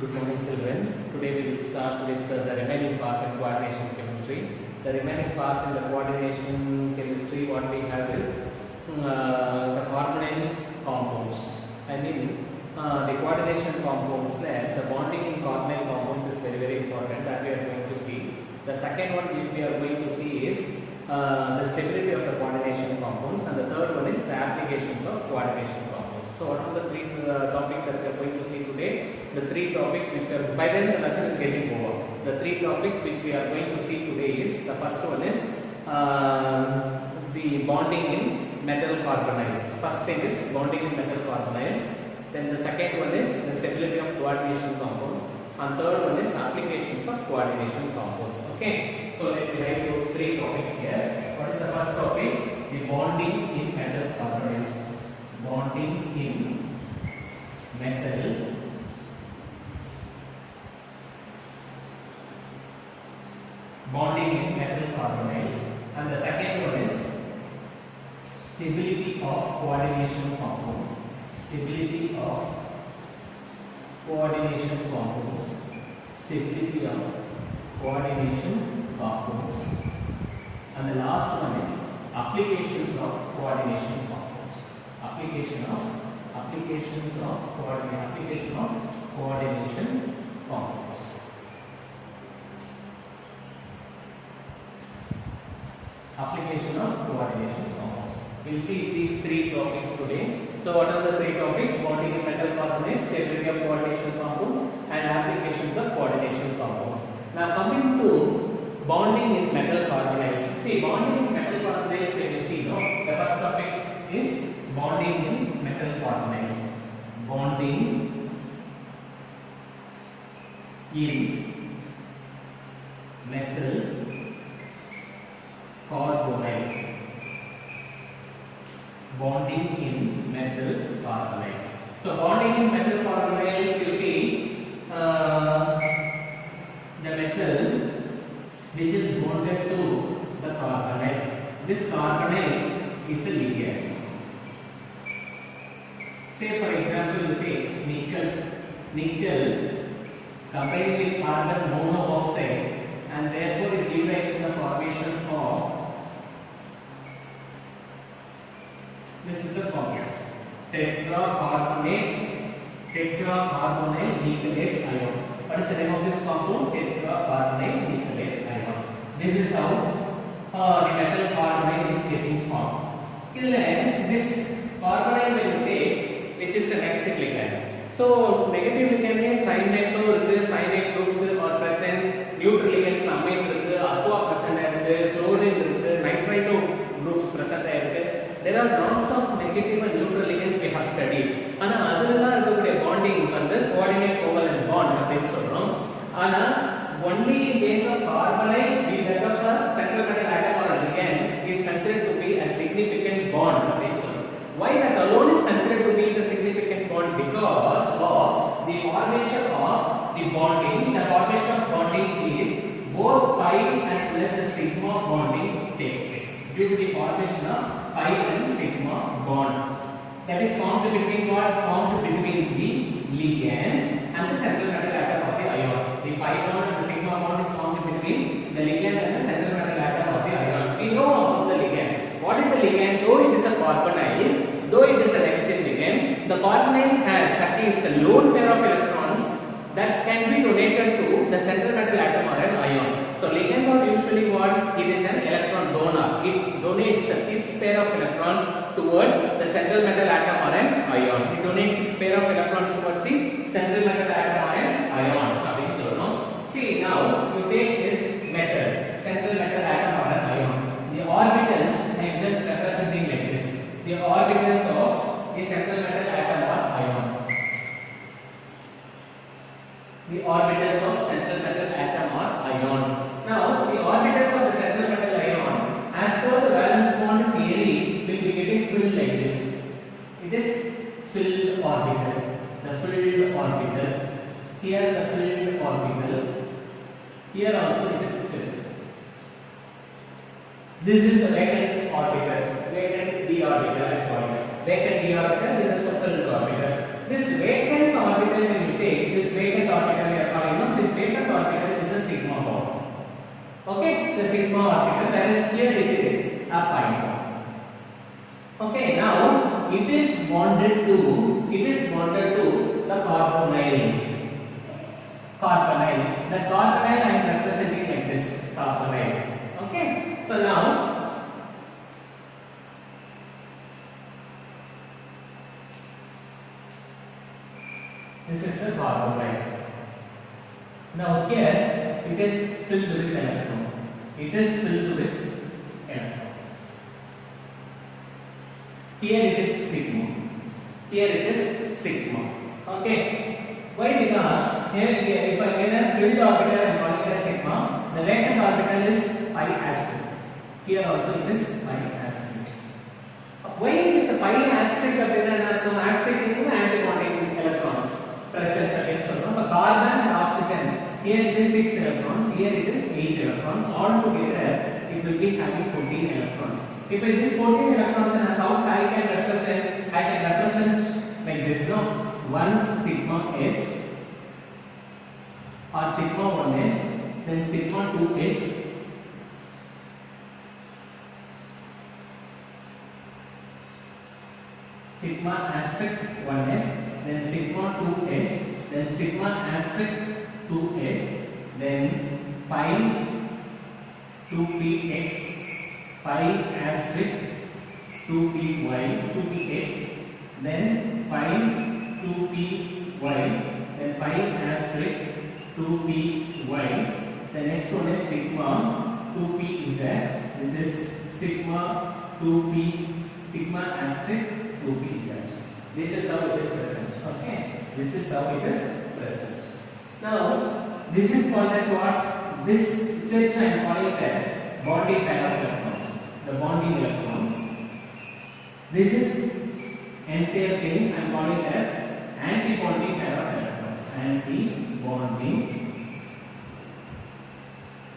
Good morning, children. Today we will start with the remaining part in coordination chemistry. The remaining part in the coordination chemistry, what we have is the carbonyl compounds. I mean, the coordination compounds there, the bonding in carbonyl compounds is very important that we are going to see. The second one which we are going to see is the stability of the coordination compounds, and the third one is the applications of coordination compounds. So what are the three topics that we are going to see today? The three topics which we are, by then the lesson is getting over. The three topics which we are going to see today is, the first one is the bonding in metal carbonyls. First thing is bonding in metal carbonyls. Then the second one is the stability of coordination compounds, and third one is applications of coordination compounds. Okay, so let me write those three topics here. What is the first topic? The bonding in metal carbonyls. Bonding in metal carbonyls, and the second one is stability of coordination compounds. Stability of coordination compounds. Stability of coordination compounds. And the last one is applications of coordination compounds. Applications of coordination compounds. Application of coordination compounds. We will see these three topics today. So what are the three topics? Bonding in metal carbonyls, stability of coordination compounds, and applications of coordination compounds. Now coming to bonding in metal carbonyls. See, bonding in metal carbonyls, when you see, no, the first topic is bonding in metal carbonyls. Bonding in metal carbonyl. Bonding in metal carbonyls. So bonding in metal carbonyls, you see the metal which is bonded to the carbonyl. This carbonyl is a ligand. Say for example, you take nickel combined with carbon monoxide, and therefore it gives rise to the formation of, this is a complex, tetracarbonyl nickelate ion. What is the name of this compound? Tetracarbonyl nickelate ion. This is how the metal carbonyl is getting formed. This carbonyl will take, which is a negative ligand. So negative ligand means cyanide cyanide groups are present, neutral ligands amine aqua present, chlorine nitrito groups present. There are lots of negative and neutral ligands we have studied. Ana adula irukkude bonding and coordinate covalent bond appdi solrom. Ana only in case of carbonyl we develop a central metal atom or a ligand is considered to be a significant bond appdi solrom. Why that alone is considered to be the significant bond? Because of the formation of the bonding. The formation of bonding is both pi as well as the sigma bonding takes place due to the formation of pi and sigma bond. That is formed between what? Formed between the ligand and the central metal atom of the ion. The pi bond and the sigma bond is formed between the ligand and the central metal atom of the ion. We know about the ligand. What is a ligand? Though it is a carbonyl, though it is a negative ligand, the carbonyl has at least a lone pair of electrons that can be donated to the central metal atom or an ion. So ligand are usually what? It is an electron donor. It donates its pair of electrons towards the central metal atom or an ion. It donates its pair of electrons towards the central metal atom or an ion. See, now you take this metal, central metal atom or an ion. The orbitals, I am just representing like this. The orbitals of the central metal atom or ion. The orbitals of central metal atom or ion. Now, the orbitals of the central metal ion, as per the valence bond theory, will be getting filled like this. It is filled orbital. The filled orbital. Here the filled orbital. Here also it is filled. This is a vacant orbital. Vacant d orbital. Vacant d orbital. This is a filled orbital. This vacant orbital when you take, this vacant orbital we are calling, this vacant orbital is a sigma bond. Okay, the sigma orbital, whereas here it is a pi bond. Okay, now it is bonded to the carbonyl. The carbonyl I am representing like this, carbonyl. Okay, so now this is the carbonyl. Now here it is filled with electron. It is filled with electrons. Here it is sigma. Here it is sigma. Okay. Why? Because here if I get a filled orbital I am calling it as sigma. The vacant orbital is pi asterisk. Here also it is pi asterisk. Why it is a pi asterisk? Asterisk is antibonding electrons present again. So carbon and oxygen. Here it is 6 electrons. Here it is 8 electrons. All together it will be having 14 electrons. If it is 14 electrons, and how I can represent? I can represent like this. No, 1 sigma s or sigma 1s, then sigma 2s, sigma asterisk 1s, then sigma 2s, then sigma asterisk 2s, then pi 2px, pi asterisk 2py, 2px, then pi 2py, then pi asterisk 2py. The next one is sigma 2pz. This is sigma 2p, sigma asterisk 2pz. This is how it is present. Okay, this is how it is present. Now this is called as what? This set I am calling it as bonding pair of electrons. The bonding electrons. This is entire thing I am calling it as anti-bonding pair of electrons. Anti-bonding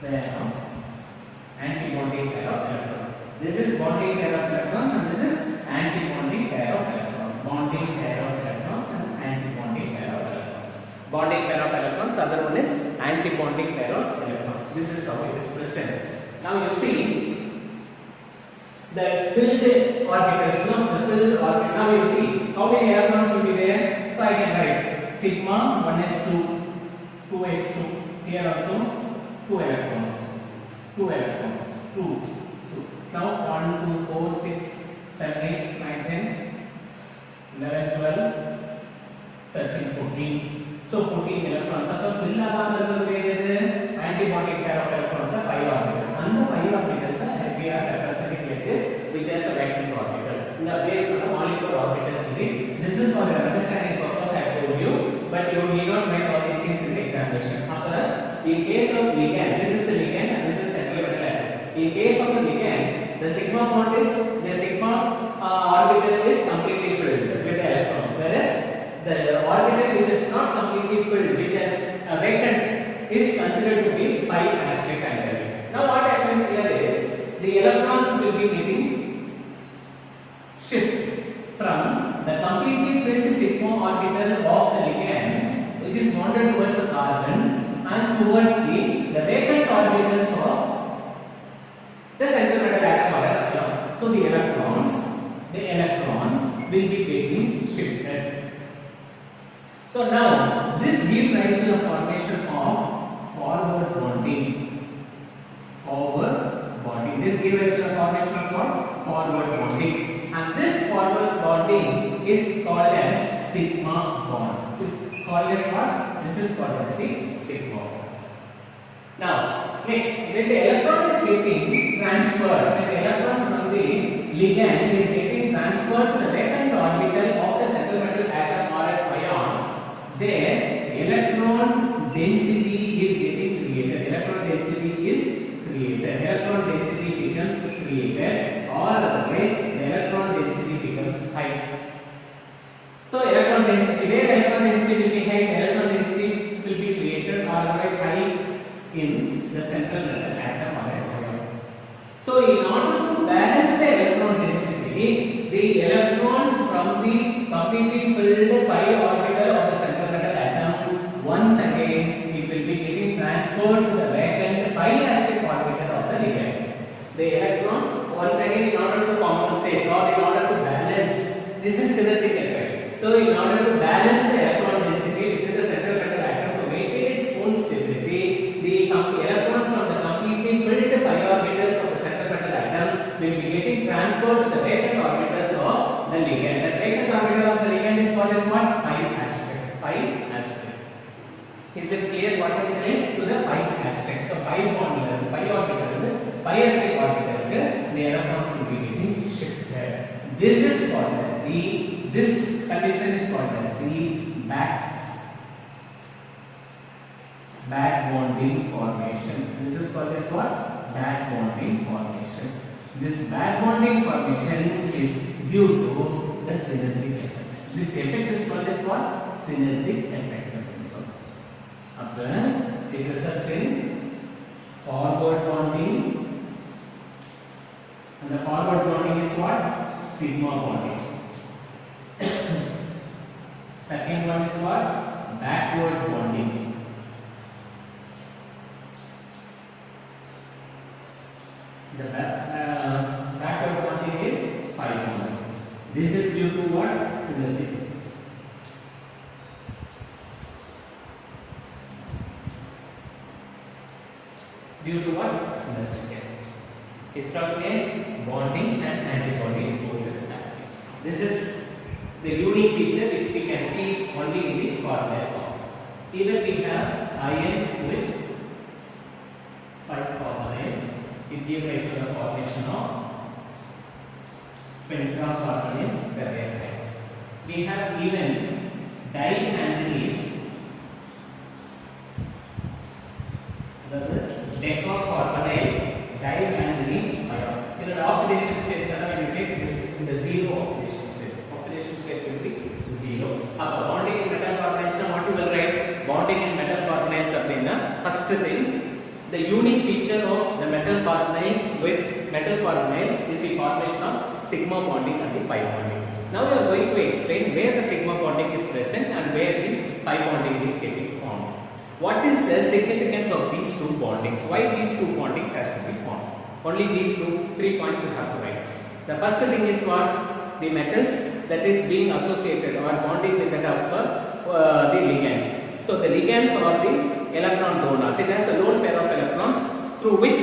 pair of anti-bonding pair of electrons. This is bonding pair of electrons and this is anti-bonding pair of electrons. Bonding pair of electrons and anti-bonding pair of electrons. Bonding pair of electrons, other one is anti-bonding pair of electrons. This is how it is present. Now you see the filled orbitals. No, the filled orbital. Now you see how many electrons will be there. So I can write sigma 1s2, 2s2. Here also 2 electrons. 2 electrons. 2. Now 1, 2, 4, 6, 7, 8, 9, 10, 11, 12, 13, 14. So 14 electrons. So fill antibonding pair of electrons are pi orbital. And the pi orbitals we are representing like this, which is a vacant orbital. Based on the molecular orbital theory. This is for your understanding purpose I told you, but you need not write all these things in the examination. In case of ligand, this is the ligand and this is central metal atom. In case of the ligand, the sigma bond is the sigma orbital is completely filled with electrons, whereas the orbital which is not completely filled, which has a vacant, is considered to be pi asterisk angle. Now what happens here is the electrons will be getting shift from the completely filled sigma orbital of the ligands, which is bonded towards the carbon, and towards the vacant orbitals of the central metal atom or atom. So the electrons will be getting shifted. So now this gives rise to the formation of forward bonding. This gives rise to the formation of what? Forward bonding. And this forward bonding is called as sigma bond. This is called as what? This is called as the sigma bond. Now, next, when the electron is getting transferred, when the electron from the ligand is getting transferred to the vacant orbital of the central metal atom or an ion, there electron density is getting created. Electron density is created. Electron density becomes created, or otherwise the electron density becomes high. So electron density, where electron density will be high, electron density will be created, or otherwise high in the central metal atom or an ion. So in order to balance the electron density, the electrons from completely filled pi orbital of the central metal atom, once again it will be getting transferred to the vacant pi asterisk orbital of the ligand. The electron once again, in order to compensate or in order to balance, this is synergistic effect. So in order to balance the electron density within the central metal atom to maintain its own stability, the electrons from the completely filled pi orbitals of the central metal atom will be getting transferred to the vacant orbitals of the ligand. The vacant orbital of the ligand is called as what? Pi asterisk. Pi asterisk. Is it clear what is linked to the pi asterisk? So pi bond, pi orbital, pi asterisk orbital, the electrons will be getting shifted. This is called as this condition is called as the back bonding formation. This is called as what? Back bonding formation. This back bonding formation is due to the synergic effect. This effect is called as what? Synergic effect. Then it results in forward bonding, and the forward bonding is what? Sigma bonding. Second one is what? Backward bonding. The backward bonding is pi bond. This is due to what? Synergy. Due to what? Synergy. Histology, bonding and antibonding both is active. This is the unique feature which we can see only in the coordinate compounds. Here we have iron with 5 carbonyls. It gives rise to the formation of pentacarbonyl ferrite. We have even dimanganese, decacarbonyl dimanganese ion. In the oxidation state, when you take this in the zero oxidation state will be zero. Bonding in metal carbonyls, what you will write? Bonding in metal carbonyls are first thing. The unique feature of the metal carbonyls with metal carbonyls is the formation of sigma bonding and the pi bonding. Now we are going to explain where the sigma bonding is present and where the pi bonding is getting formed. What is the significance of these two bondings? Why these two bondings has to be formed? Only these 3 points you have to write. The first thing is what? The metals that is being associated or bonding with that of the ligands. So the ligands are the electron donors. It has a lone pair of electrons through which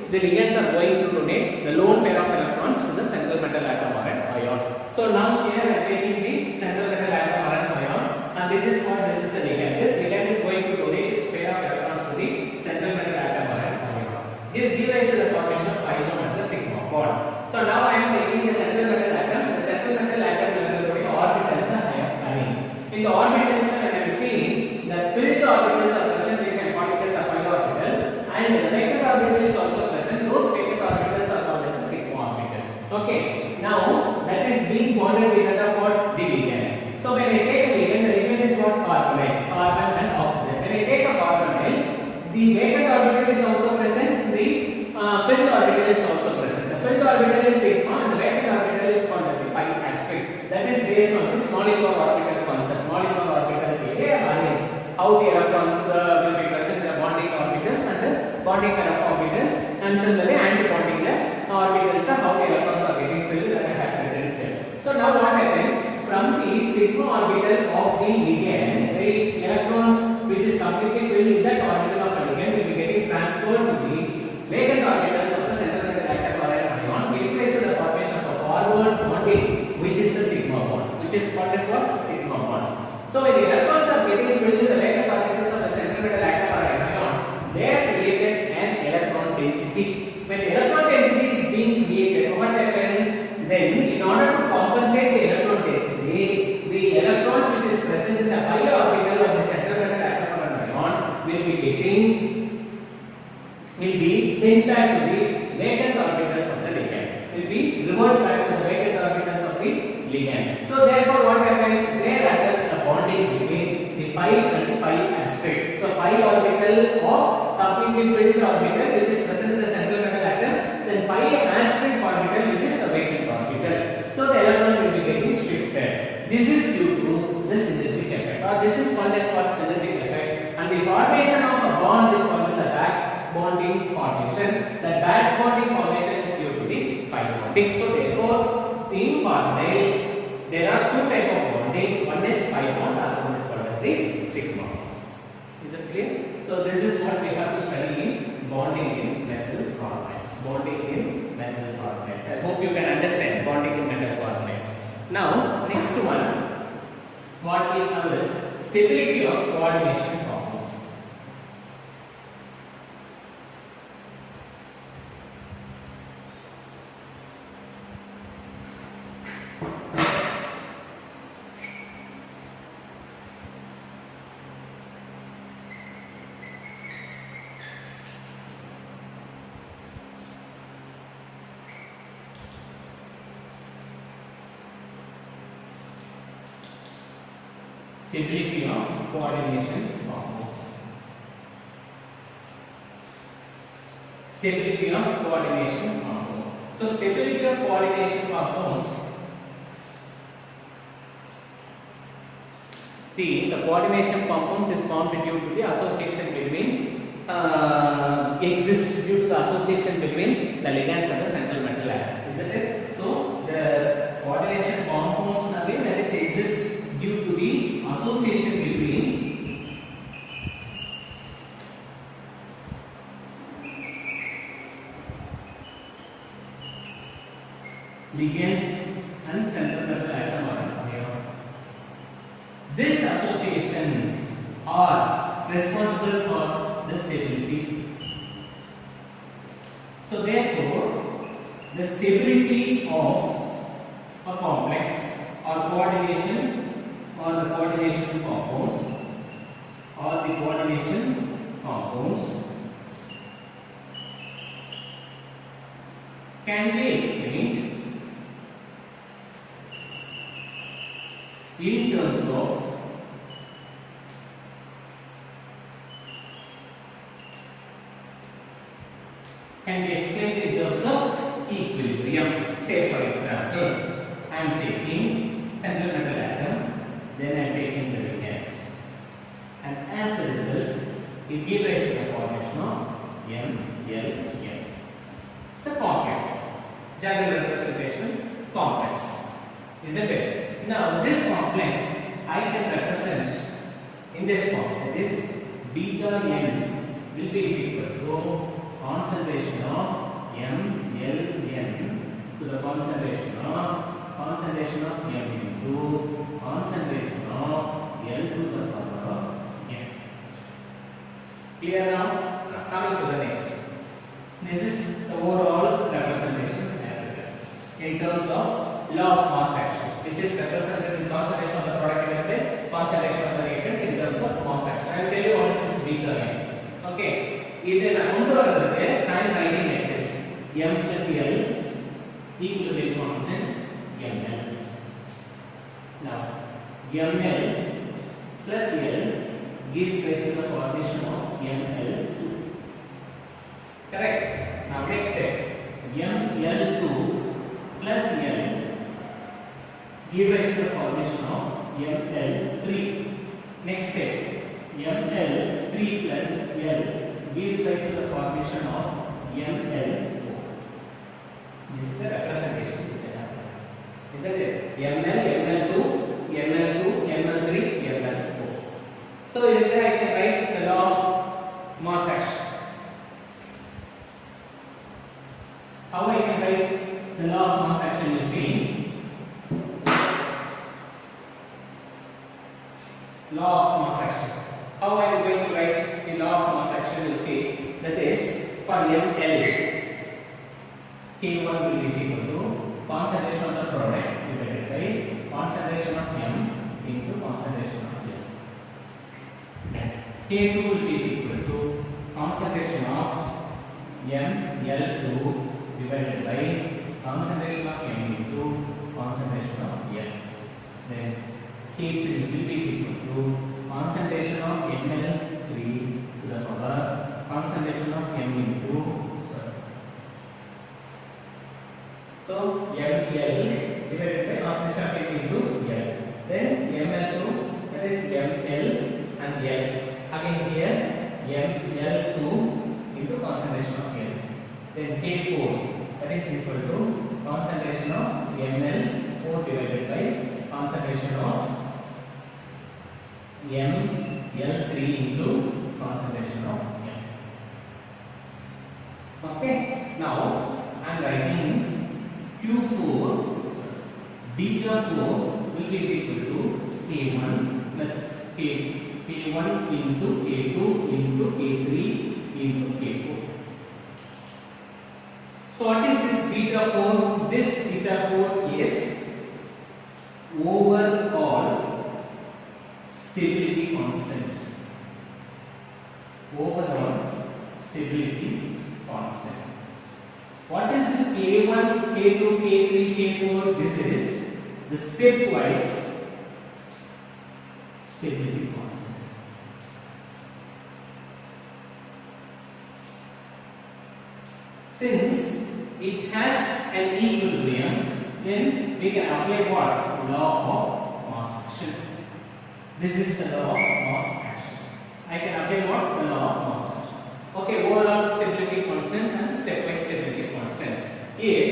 the ligands are going to donate the lone pair of electrons to the central metal atom or an ion. So now here I am taking the central metal atom or an ion, and this is what? This is a ligand. This ligand is going to donate its pair of electrons to the central metal atom or an ion. This gives rise to the formation of ion and the sigma bond. So now I am taking the central metal atom. The central metal atom will orbitals are arranged. In the orbitals, I am seeing that filled orbitals are present. They can call it as a pi orbital, and the vacant orbital is also present. Those vacant orbitals are called as a sigma orbital. Okay. Now that is being bonded with that of what? The ligands. So when I take a ligand, the ligand is what? Carbonyl, carbon and oxygen. When I take a carbonyl, the vacant orbital is also present. The filled orbital is also present. The filled orbital is sigma and the vacant orbital is called as a pi asterisk. That is based on this molecular orbital concept. Molecular orbital they are arranged. How the electrons will be present in the bonding orbitals and the bonding pair of orbitals, and similarly anti-bonding orbitals are how the electrons are getting filled and have written here. So now what happens? From the sigma orbital of the ligand, the electrons which is completely filled in that orbital of a ligand will be getting transferred to the vacant orbitals of the central metal atom or an ion, giving rise to the formation of a forward bonding, which is the sigma bond, which is called as what? Sigma bond. So when the electrons are getting filled in the vacant orbitals of the central metal atom or an ion, they are created an electron density. When the electron density is being created, what happens? Then in order to compensate the electron density, the electrons which is present in the pi orbital of the central metal atom or an ion will be sent back to the vacant orbitals of the ligand. Will be revert back to the vacant orbitals of the ligand. So therefore what happens? There occurs a bonding between the pi and pi asterisk. So pi orbital of completely filled orbital which is present in the central metal atom, then pi asterisk orbital which is a vacant orbital. So the electron will be getting shifted. This is due to the synergic effect, or this is called as what synergic effect, and the formation of a bond is called as a back bonding formation. The back bonding formation is due to the pi bonding. So therefore, in carbonyl there are two type of bonding. One is pi bond, other one is called as the sigma. Is it clear? So this is what we have to study in bonding in metal carbonyls. Bonding in metal carbonyls. I hope you can understand bonding in metal carbonyls. Now, next one, what we have is stability of coordination compounds. Stability of coordination compounds. Stability of coordination compounds. So stability of coordination compounds. See, the coordination compounds is formed due to the association between exists due to the association between the ligands and the central metal atom. Isn't it? So the coordination compounds are that is exist due to the association between ligands and central metal atom or ion. This association are responsible for the stability. So therefore, the stability of a complex or coordination or the coordination compounds can be explained in terms of equilibrium. Say for example, I am taking central metal atom, then I am taking the ligand, and as a result, it gives rise to the formation of MLN. It's a complex. General representation complex, isn't it? Now this complex I can represent in this form. That is, beta n will be equal to concentration of MLN to the concentration of M into concentration of L to the power of n. Clear now? Coming to the next. This is the overall representation in terms of law of mass action, which is represented in concentration of the product element, concentration of the reactant in terms of mass action. I will tell you what is this beta n. Okay. Then I am writing like this: M plus L equal to the constant ML. Now ML plus L gives rise to the formation of ML2. Correct? Now next step, ML2 plus L gives rise to the formation of ML3. Next step, ML3 plus L gives rise to the formation of ML4. This is the representation which I have. Isn't it? ML, ML2, ML2, ML3, ML4. So in there I can write the law of mass action. How I can write the law of mass action? You see, law of mass action. How I am going to write the law of mass action? You see, that is for ML, K1 will be equal to concentration of the product divided by concentration of M into concentration of L. K2 will be equal to concentration of ML2 divided by concentration of M into concentration of L. Then K3 will be equal to concentration of ML3 to the power concentration of M into so ML divided by concentration of M into L. beta 4 will be equal to K1 plus K1 into K2 into K3 into K4. So what is this beta 4? This beta 4 is overall stability constant. Overall stability constant. What is this K1, K2, K3, K4? This is the stepwise stability constant. Since it has an equilibrium, then we can apply what? Law of mass action. This is the law of mass action. I can apply what? The law of mass action. Okay, overall stability constant and stepwise stability constant. If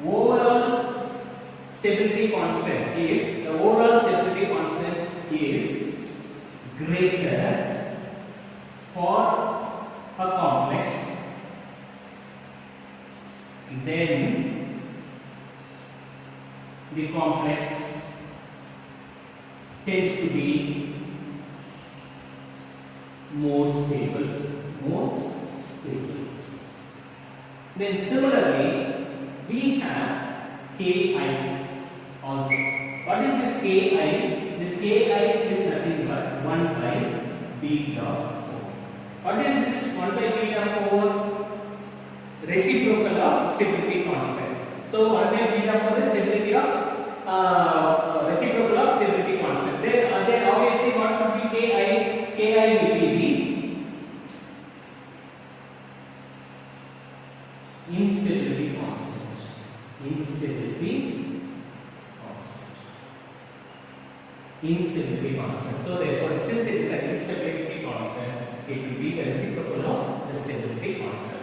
overall stability constant, if the overall stability constant is greater for a complex, then the complex tends to be more stable. Then similarly, we have Ki also. What is this Ki? This Ki is nothing but 1 by beta 4. What is this 1 by beta 4? Reciprocal of stability constant. So 1 by beta 4 is stability of reciprocal of stability constant. Then obviously what should be Ki? Ki will be the instability constant. Instability constant. So therefore, since it is an instability constant, it will be the reciprocal of the stability constant.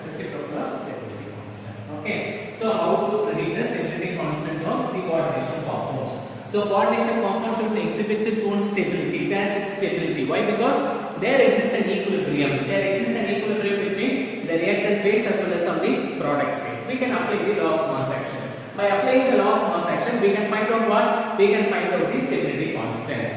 Okay. So how to predict the stability constant of the coordination compounds? So coordination compound should exhibit its own stability. It has its stability. Why? Because there exists an equilibrium. There exists an equilibrium between the reactant phase as well as on the product phase. We can apply the law of mass action. By applying the law of mass action, we can find out what? We can find out the stability constant.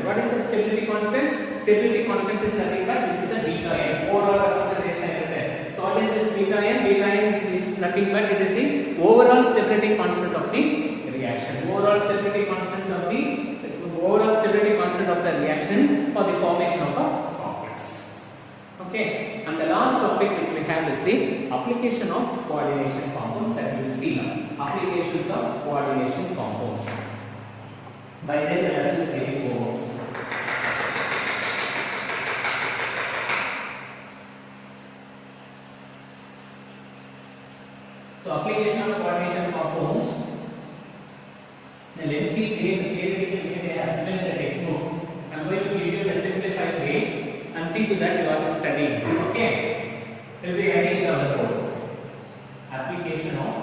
What is the stability constant? Stability constant is nothing but this is a beta n. Overall representation is there. So what is this beta n? Beta n is nothing but it is the overall stability constant of the reaction. Overall stability constant of the reaction for the formation of a complex. Okay. And the last topic which we have is the application of coordination compounds that we will see now. Applications of coordination compounds. By then the lesson is getting over. So application of coordination compounds. The lengthy theoretical way they are given in the textbook. I am going to give you a simplified way and see to that you are studying. Okay. Will be adding the other code. Application of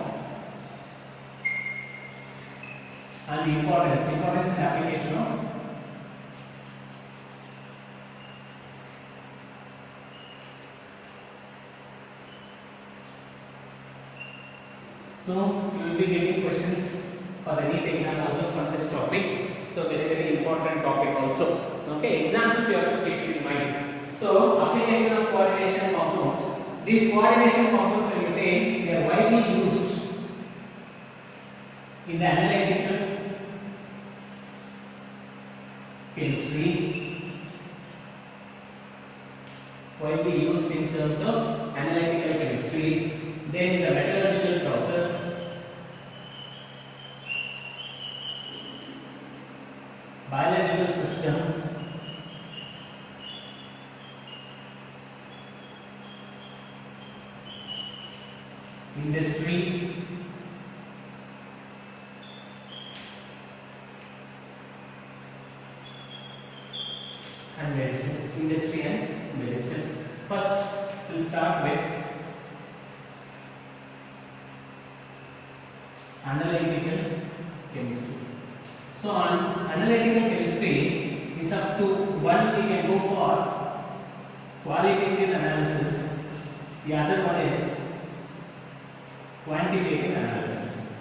and importance and application of so you will be getting questions for the NEET exam also from this topic. So very important topic also. Okay, examples you have to keep in mind. So application of coordination compounds. These coordination compounds when you take, they are widely used in the analytical chemistry, widely used in terms of analytical chemistry, then the metallurgical process, biological system, industry, and medicine. Industry and medicine. First, we'll start with analytical chemistry. So on analytical chemistry is up to one we can go for qualitative analysis, the other one is quantitative analysis.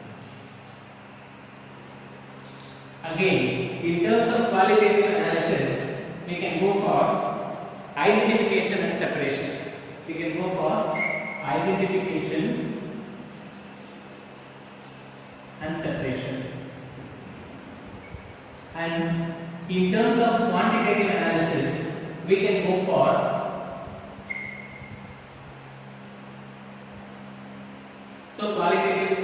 Again, in terms of qualitative analysis, we can go for identification and separation. We can go for identification and separation. And in terms of quantitative analysis, we can go for qualitative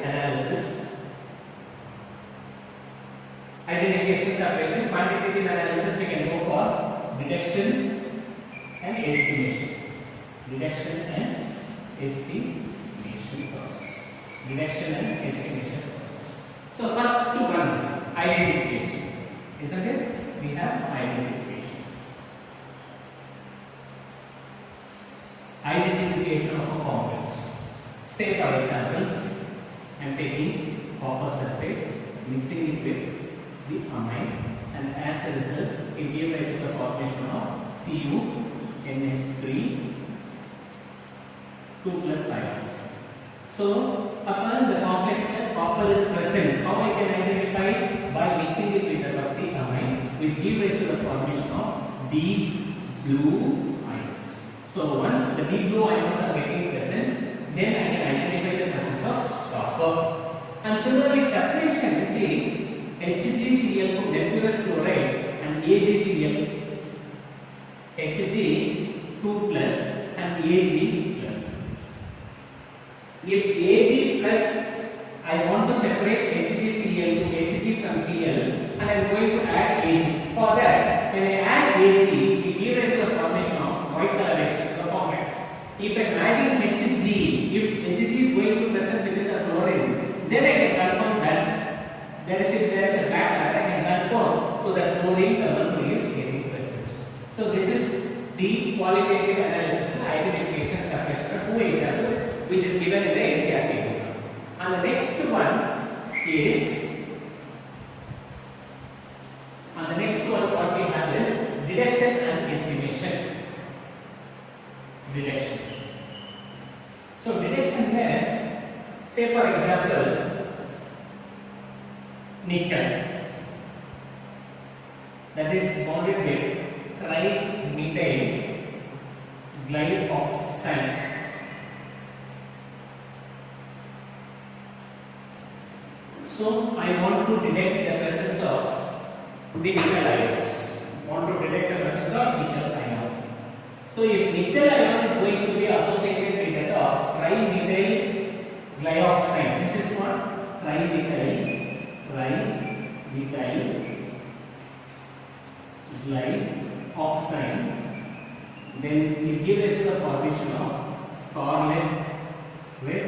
analysis, identification, separation. Quantitative analysis we can go for detection and estimation. Detection and estimation process. Detection and estimation process. So first one, identification. Isn't it? We have identification. Identification of a complex. Say for example, I am taking copper sulfate, mixing it with the amine, and as a result, it gives rise to the formation of CuNH3 2 plus ions. So, upon the complex that copper is present, how I can identify? By mixing it with that of the amine, which gives rise to the formation of deep blue ions. So, once the deep blue ions are getting present, then I can identify the presence of copper. And similarly, separation, you see, HgCl to mercurous chloride and AgCl, Hg 2 plus and Ag plus. If Ag plus, I want to separate HgCl to Hg from Cl, and I am going to add Ag. For that, when I add Ag, it gives rise to the formation of white coloration of the complex. If I am adding Hg, if Hg is going to present within the chlorine, then I can confirm that there is a black matter. I can confirm to the chlorine carbon is getting present. So this is the qualitative analysis, identification, separation. Two examples which is given in the NCERT book. And the next one is, what we have is detection and estimation. Detection. So detection here, say for example, nickel, that is bonded with trimethyl glyoxide. So I want to detect the presence of the nickel ions. Want to detect the presence of nickel ion. So if nickel ion is going to be associated with that of trimethyl glyoxide, this is what trimethyl glyoxide, then it gives us the formation of scarlet with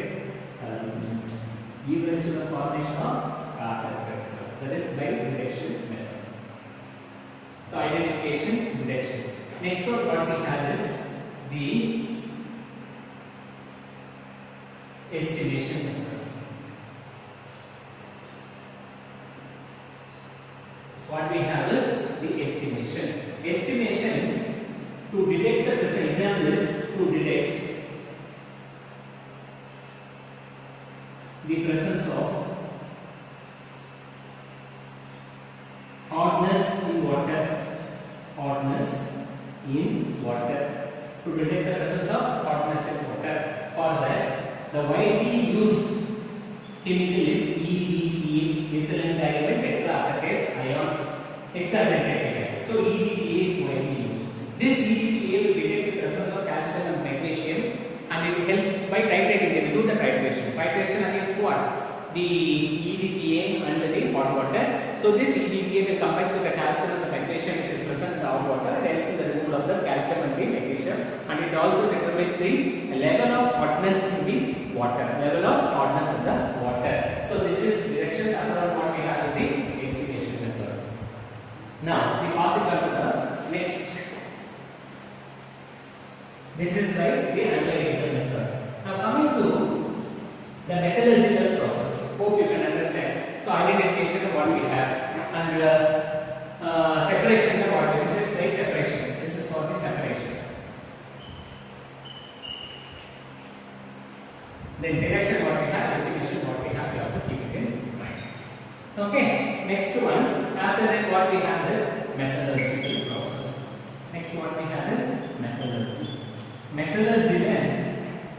give rise to the formation of scarlet vector. That is by detection method. So identification, detection. Next one what we have is the estimation method. What we have is the estimation. Estimation, to detect the presence, example is to detect the presence of hardness in water. Hardness in water. To detect the presence of hardness in water. For that, the widely used chemical is EDTA, ethylene diamine tetraacetate ion hexadentate. So EDTA is widely used. This EDTA will detect the presence of calcium and magnesium, and it helps by titrating. They will do the titration. Titration against what? The EDTA and the hot water. So this EDTA will combine with the calcium and the magnesium which is present in the hot water, and helps in the removal of the calcium and the magnesium, and it also determines the level of hotness in the water. Level of hotness in the water. So this is direction. Another what we have is the estimation method. Now we pass it on to the next. This is like the analytical method. Now coming to the metallurgical process. Hope you can understand. So identification of what we have, and separation of what this is by separation. This is for the separation. Then detection what we have, estimation what we have to keep it in Okay, next one. After that, what we have is metallurgical process. Next, what we have is metallurgy. Metallurgy then,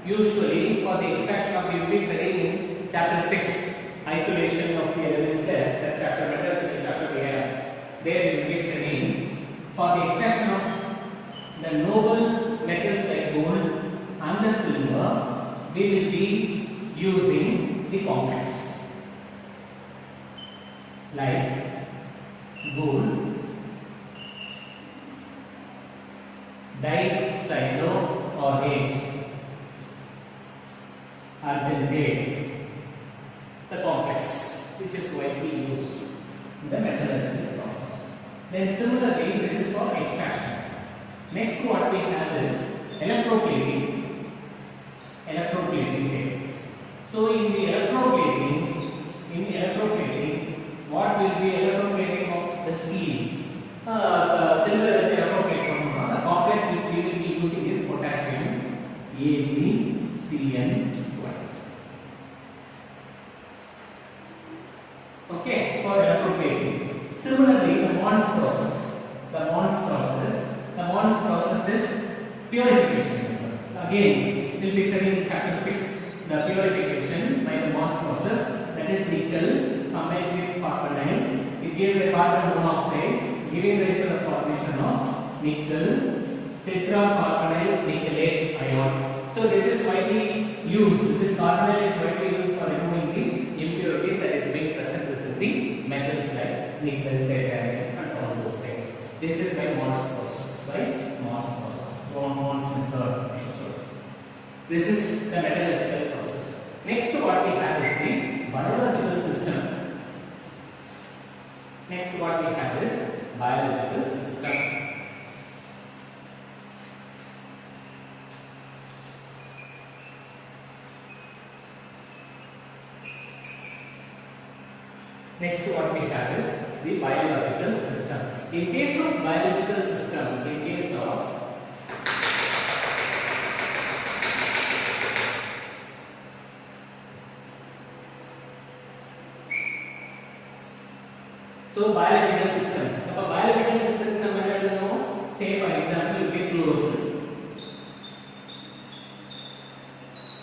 usually for the extraction of, you will be studying in chapter 6, isolation of the elements there, that chapter metallurgical chapter we have. There we will be studying for the extraction of the noble metals like gold and the silver, we will be using the complex like gold, dicyclohexane, argentate, the complex which is widely used in the metallurgical process. Then similarly, this is for extraction. Next, what we have is electroplating. Electroplating techniques. So in the electroplating, what will be electroplating of the steel? Similar as electroplate from the complex which we will be using is potassium AgCN twice. Okay, for electroplating. Similarly, the Mons process. The Mons process is purification. Again, we will be studying in chapter 6 the purification by the Mons process, that is nickel combined with carbonate. It gives the carbon monoxide, giving rise to the formation of nickel tetracarbonyl nickelate ion. So this is widely used. This carbonyl is widely used for removing the impurities that is being present within the metals like nickel, titanium, and all those things. This is by Mons process. Mons method. This is the metallurgical process. Next, what we have is the biological system. Next, what we have is biological system. Next, what we have is the biological system. In case of biological system, in case of so biological system. अब biological system का मतलब लो, say for example, you get chlorophyll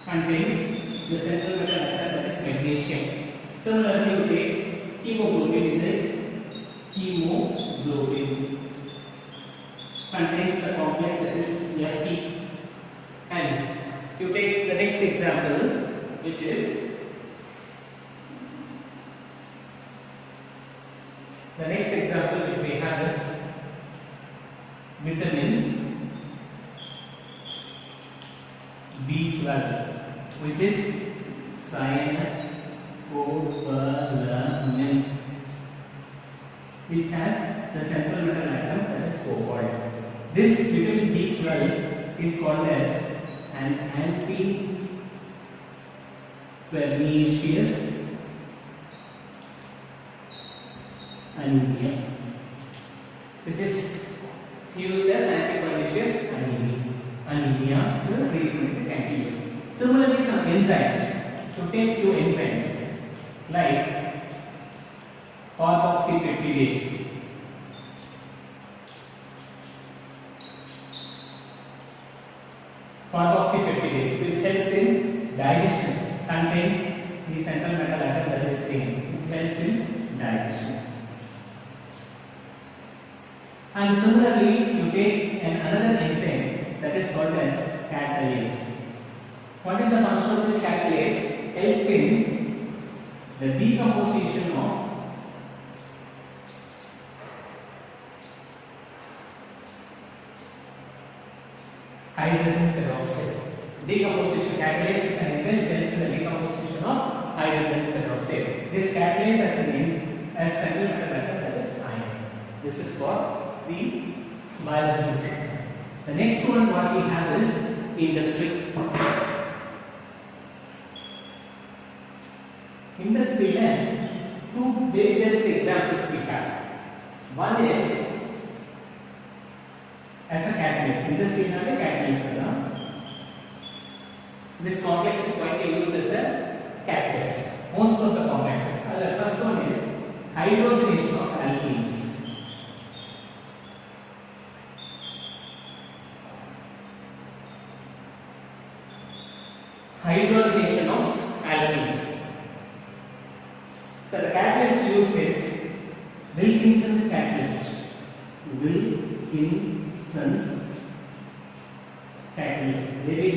contains the central metal atom that is magnesium. Similarly, you take hemoglobin in the hemoglobin contains the complex that is Fe. And you take the next example, which is the next example which we have is vitamin B12, which is cyanocobalamin, which has the central metal atom that is cobalt. This vitamin B12 is called as an anti-pernicious anemia. This is used as anti-pernicious anemia to treatment can be used. Similarly, some enzymes, to take few enzymes like carboxypeptidase, which helps in digestion, contains the central metal atom that is same, which helps in digestion. And similarly, you take another enzyme that is called as catalase. What is the function of this catalase? Helps in the decomposition of hydrogen peroxide. Decomposition catalase is an enzyme which helps in the decomposition of hydrogen peroxide. This catalase has a name as central metal atom that is iron. This is for the biological system. The next one what we have is industry. Industry and two various examples we have. One is as a catalyst. Industry is not a catalyst. This complex is widely used as a catalyst. Most of the complexes. The first one is hydrogenation of alkenes. Hydrogenation of alkenes. So the catalyst used is Wilkinson's catalyst. Wilkinson's catalyst. Very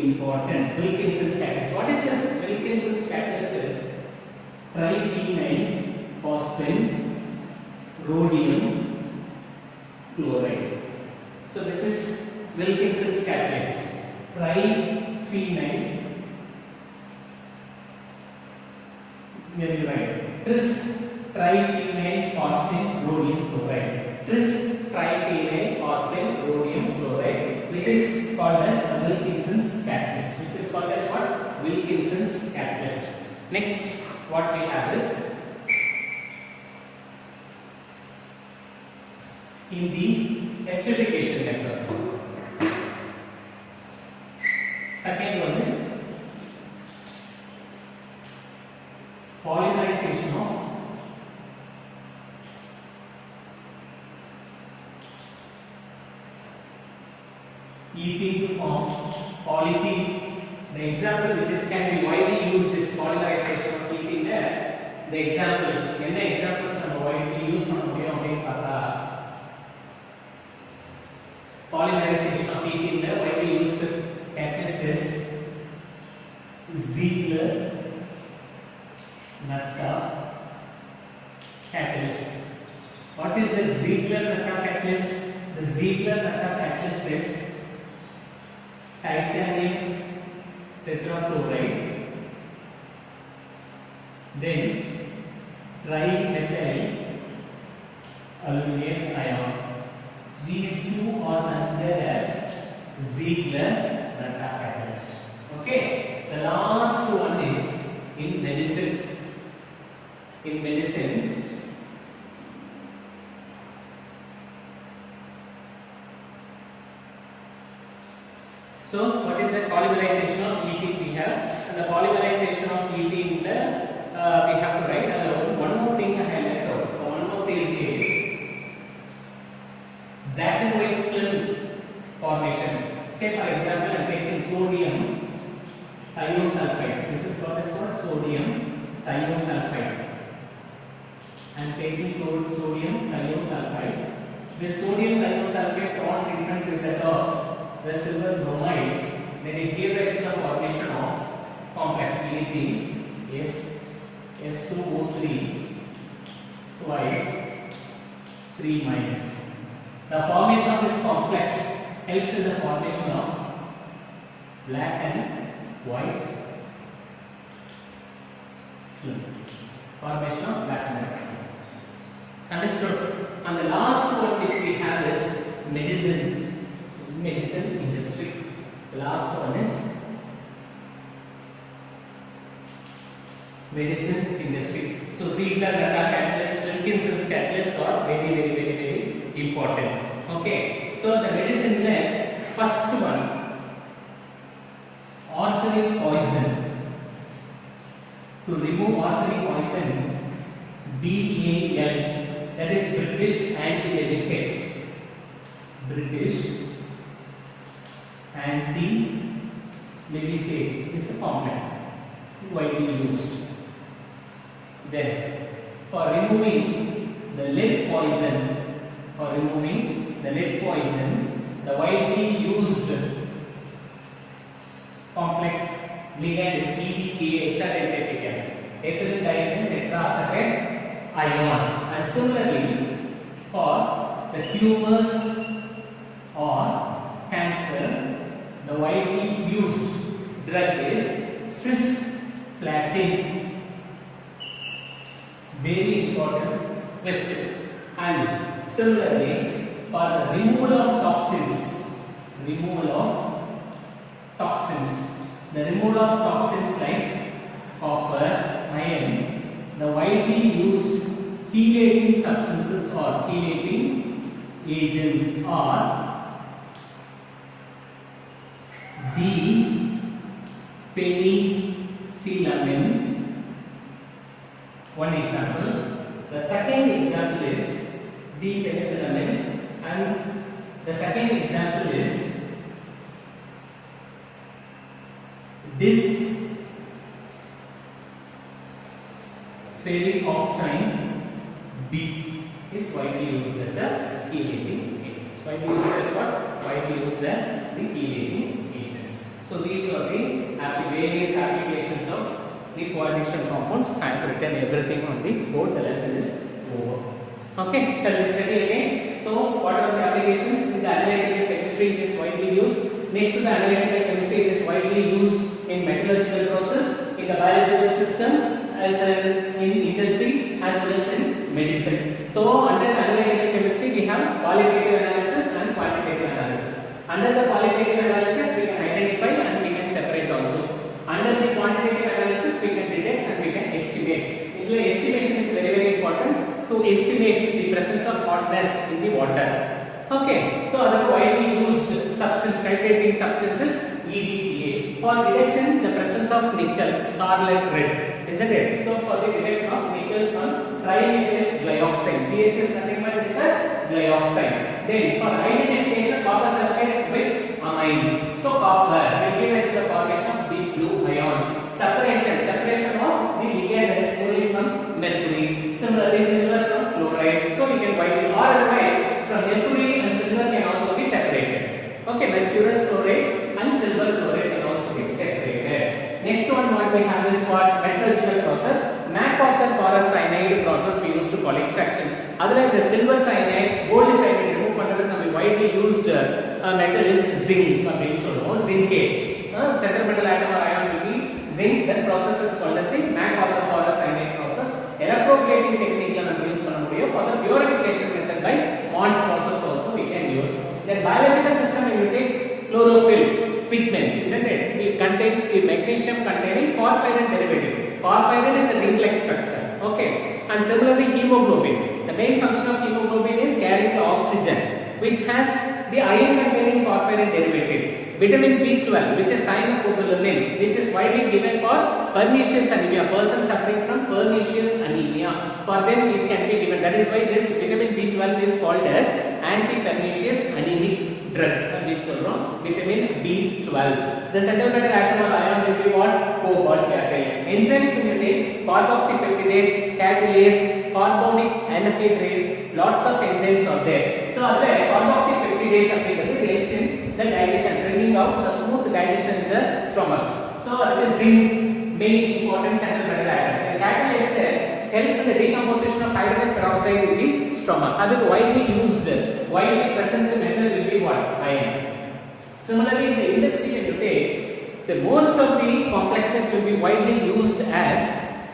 important. Wilkinson's catalyst. What is this Wilkinson's catalyst? Is triphenyl phosphine rhodium chloride. So this is Wilkinson's catalyst. Triphenyl. Maybe right. Tris triphenyl phosphine rhodium chloride. Tris triphenyl phosphine rhodium chloride, which is called as Wilkinson's catalyst. Which is called as what? Wilkinson's catalyst. Next, what we have is in the esterification method. Second one is polymerization of ethene to form polyethene. The example which is can be widely used is polymerization of ethene there. The example, என்ன examples நம்ம widely use பண்ண முடியும் அப்படினு பார்த்தா polymerization of ethene there widely used catalyst is Ziegler-Natta catalyst. What is the Ziegler-Natta catalyst? The Ziegler-Natta catalyst is titanium tetrachloride, then trimethyl aluminum ion. These two are considered as Ziegler-Natta catalyst. Okay, the last one is in medicine. In medicine, so what is the polymerization of ethene we have? And the polymerization of ethene we have to write. And one more thing I have left out. One more thing is black and white film formation. Say for example, I am taking sodium thiosulfide. This is what is called sodium thiosulfide. I am taking sodium thiosulfide. This sodium thiosulfide on treatment with that of the silver bromide, then it gives rise to the formation of complex Ag S2O3 twice 3 minus. The formation of this complex helps in the formation of black and white film. Formation of black and white film. Understood? And the last one which we have is medicine industry. The last one is medicine industry. So Ziegler-Natta catalyst, Wilkinson's catalyst are very important. Okay. So the medicine there, first one, arsenic poison. To remove arsenic poison, BAL, that is British anti-levisate. British anti-levisate is a complex widely used. Then for removing the lead poison, the widely used complex ligand is CDK hexadentate acid, ethylene diamine tetraacetate ion. And similarly for the tumors or cancer, the widely used drug is cisplatin. Very important question. And similarly for the removal of toxins, the removal of toxins like copper, iron, the widely used chelating substances or chelating agents are D-penicillamine, one example. The second example is the penicillin, and the second example is this ferric oxide B is widely used as a chelating agent. Widely used as what? Widely used as the chelating agents. So these are the various applications of the coordination compounds. I have written everything on the board. The lesson is over. Okay, shall we study again? So what are the applications? In the analytical chemistry it is widely used. Next to the analytical chemistry it is widely used in metallurgical process, in the biological system, as in industry, as well as in medicine. So under analytical chemistry we have qualitative analysis and quantitative analysis. Under the qualitative analysis we can identify and we can separate also. Under the quantitative analysis we can detect and we can estimate. Estimation is very important to estimate the presence of hotness in the water. Okay, so other widely used substance, titrating substances, EDTA. For detection the presence of nickel, scarlet red, isn't it? So for the detection of nickel from trimethyl glyoxide, GH is nothing but it is a glyoxide. Then for identification copper sulfate with amines. So copper will give us the formation of deep blue ions. Separation of the ligand that is fluorine from mercury. Similarly silver from chloride. So we can widely, or otherwise from mercury and silver can also be separated. Okay, mercurous chloride and silver chloride can also be separated. Next one what we have is what? Metallurgical process. McArthur Forest cyanide process we used to call extraction. Otherwise the silver cyanide, gold cyanide remove பண்றதுக்கு we widely used metal is zinc அப்படினு சொல்றோம். Zincate. Central metal atom or ion will be zinc. That process is called as the McArthur Forest cyanide process. Electroplating technique la நம்ம use பண்ண முடியும். For the purification method by Mond's process also we can use. Then biological system when you take chlorophyll pigment, isn't it? It contains the magnesium containing porphyrin derivative. Porphyrin is a ring-like structure. Okay. And similarly hemoglobin. The main function of hemoglobin is carrying the oxygen, which has the iron containing porphyrin derivative. Vitamin B12, which is cyanocobalamin, which is widely given for pernicious anemia, person suffering from pernicious anemia. For them it can be given. That is why this vitamin B12 is called as anti-pernicious anemic drug. Vitamin B12. The central metal atom or ion will be what? Cobalt cation. Enzymes will take carboxypeptidase, catalase, carbonic anhydrase. Lots of enzymes are there. So other carboxypeptidase helps in the digestion, bringing out the smooth digestion in the stomach. So that is zinc, main important central metal atom. The catalase helps in the decomposition of hydrogen peroxide in the stomach. That is widely used, widely present metal will be what? Iron. Similarly, in the industry when you take, the most of the complexes will be widely used as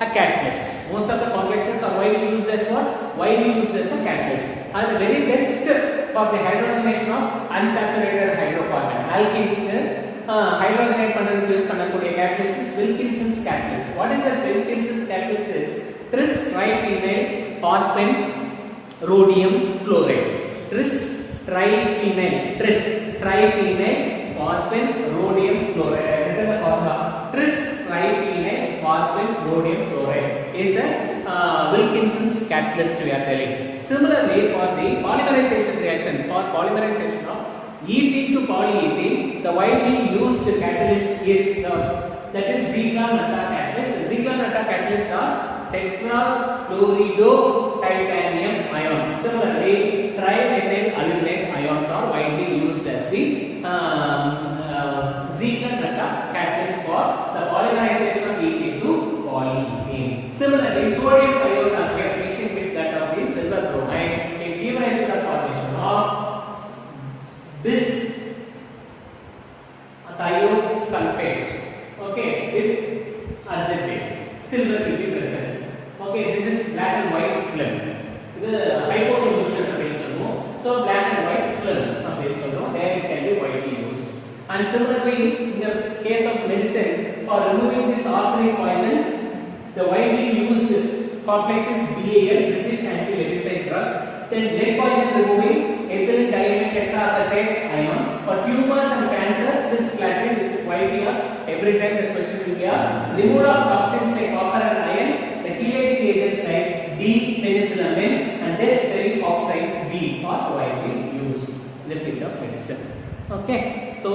a catalyst. Most of the complexes are widely used as what? Widely used as a catalyst. And the very best for the hydrogenation of unsaturated hydrocarbon. Alkenes hydrogenate பண்றதுக்கு use பண்ணக்கூடிய catalyst is Wilkinson's catalyst. What is a Wilkinson's catalyst? Is tris triphenyl phosphine rhodium chloride. Tris triphenyl phosphine rhodium chloride. I have written the formula. Tris triphenyl phosphine rhodium chloride is a Wilkinson's catalyst we are telling. Similarly, for the polymerization reaction, for polymerization of ethene to polyethene, the widely used catalyst is that is Ziegler-Natta catalyst. Ziegler-Natta catalyst are tetrafluoridotitanium ion. Similarly, trimethyl aluminate ions are widely used as the Ziegler-Natta catalyst for the polymerization of ethene to polyethene. Similarly, sodium thiosulfate mixing with that of the silver bromide it gives rise to the formation of this thiosulfate. Okay, with argentate. Silver will be present. Okay, this is black and white film. This is hyposolution அப்படின்னு சொல்லுவோம். So black and white film அப்படின்னு சொல்றோம். There it can be widely used. And similarly, in the case of medicine, for removing this arsenic poison, the widely used complex is BAL, British anti-leprosy drug. Then lead poison removing ethylene diamine tetraacetate ion. For tumors and cancer, cisplatin, this is widely asked. Every time the question will be asked. Removal of toxins like copper and iron. The PAD reagents like D-penicillamine and S-steric oxide B are widely used in the field of medicine. Okay, so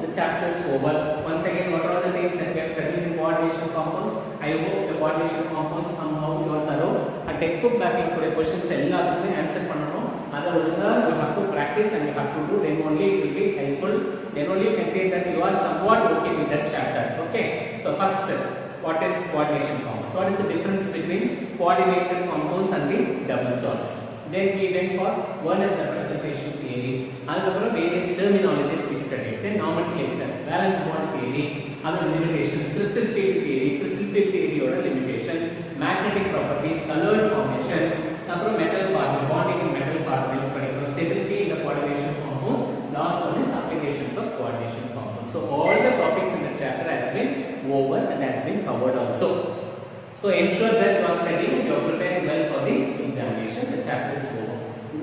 the chapter is over. Once again, what are the things that we have studied in coordination compounds? I hope the coordination compounds somehow you are thorough. A textbook backing for questions எல்லாத்துக்குமே answer பண்ணனும். அதை ஒழுங்கா you have to practice and you have to do, then only it will be helpful. Then only you can say that you are somewhat okay with that chapter. Okay, so first, what is coordination compounds? What is the difference between coordinated compounds and the double salts? Then we went for Werner's representation theory. அதுக்கப்புறம் various terminologies we studied. Then nomenclature, valence bond theory, other limitations, crystal field theory ஓட limitations, magnetic properties, color formation, அப்புறம் metal bonding in metal particles படிக்கிறோம், stability in the coordination compounds. Last one is applications of coordination compounds. So all the topics in the chapter has been over and has been covered also. So ensure that you are studying and you are preparing well for the examination. The chapter is over.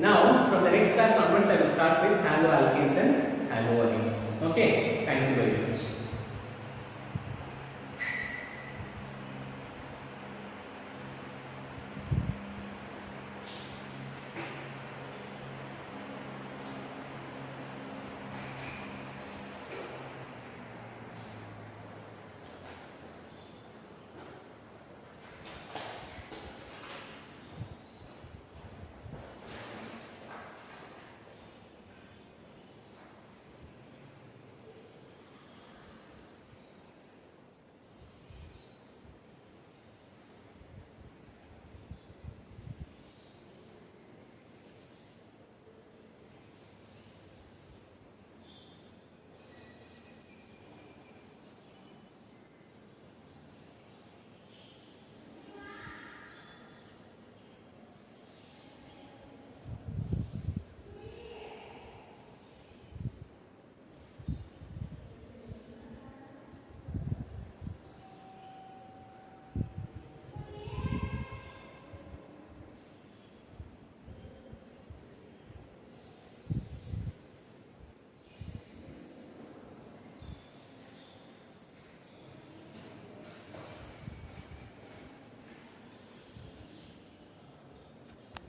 Now from the next class onwards I will start with haloalkanes and haloanes. Okay, thank you very much.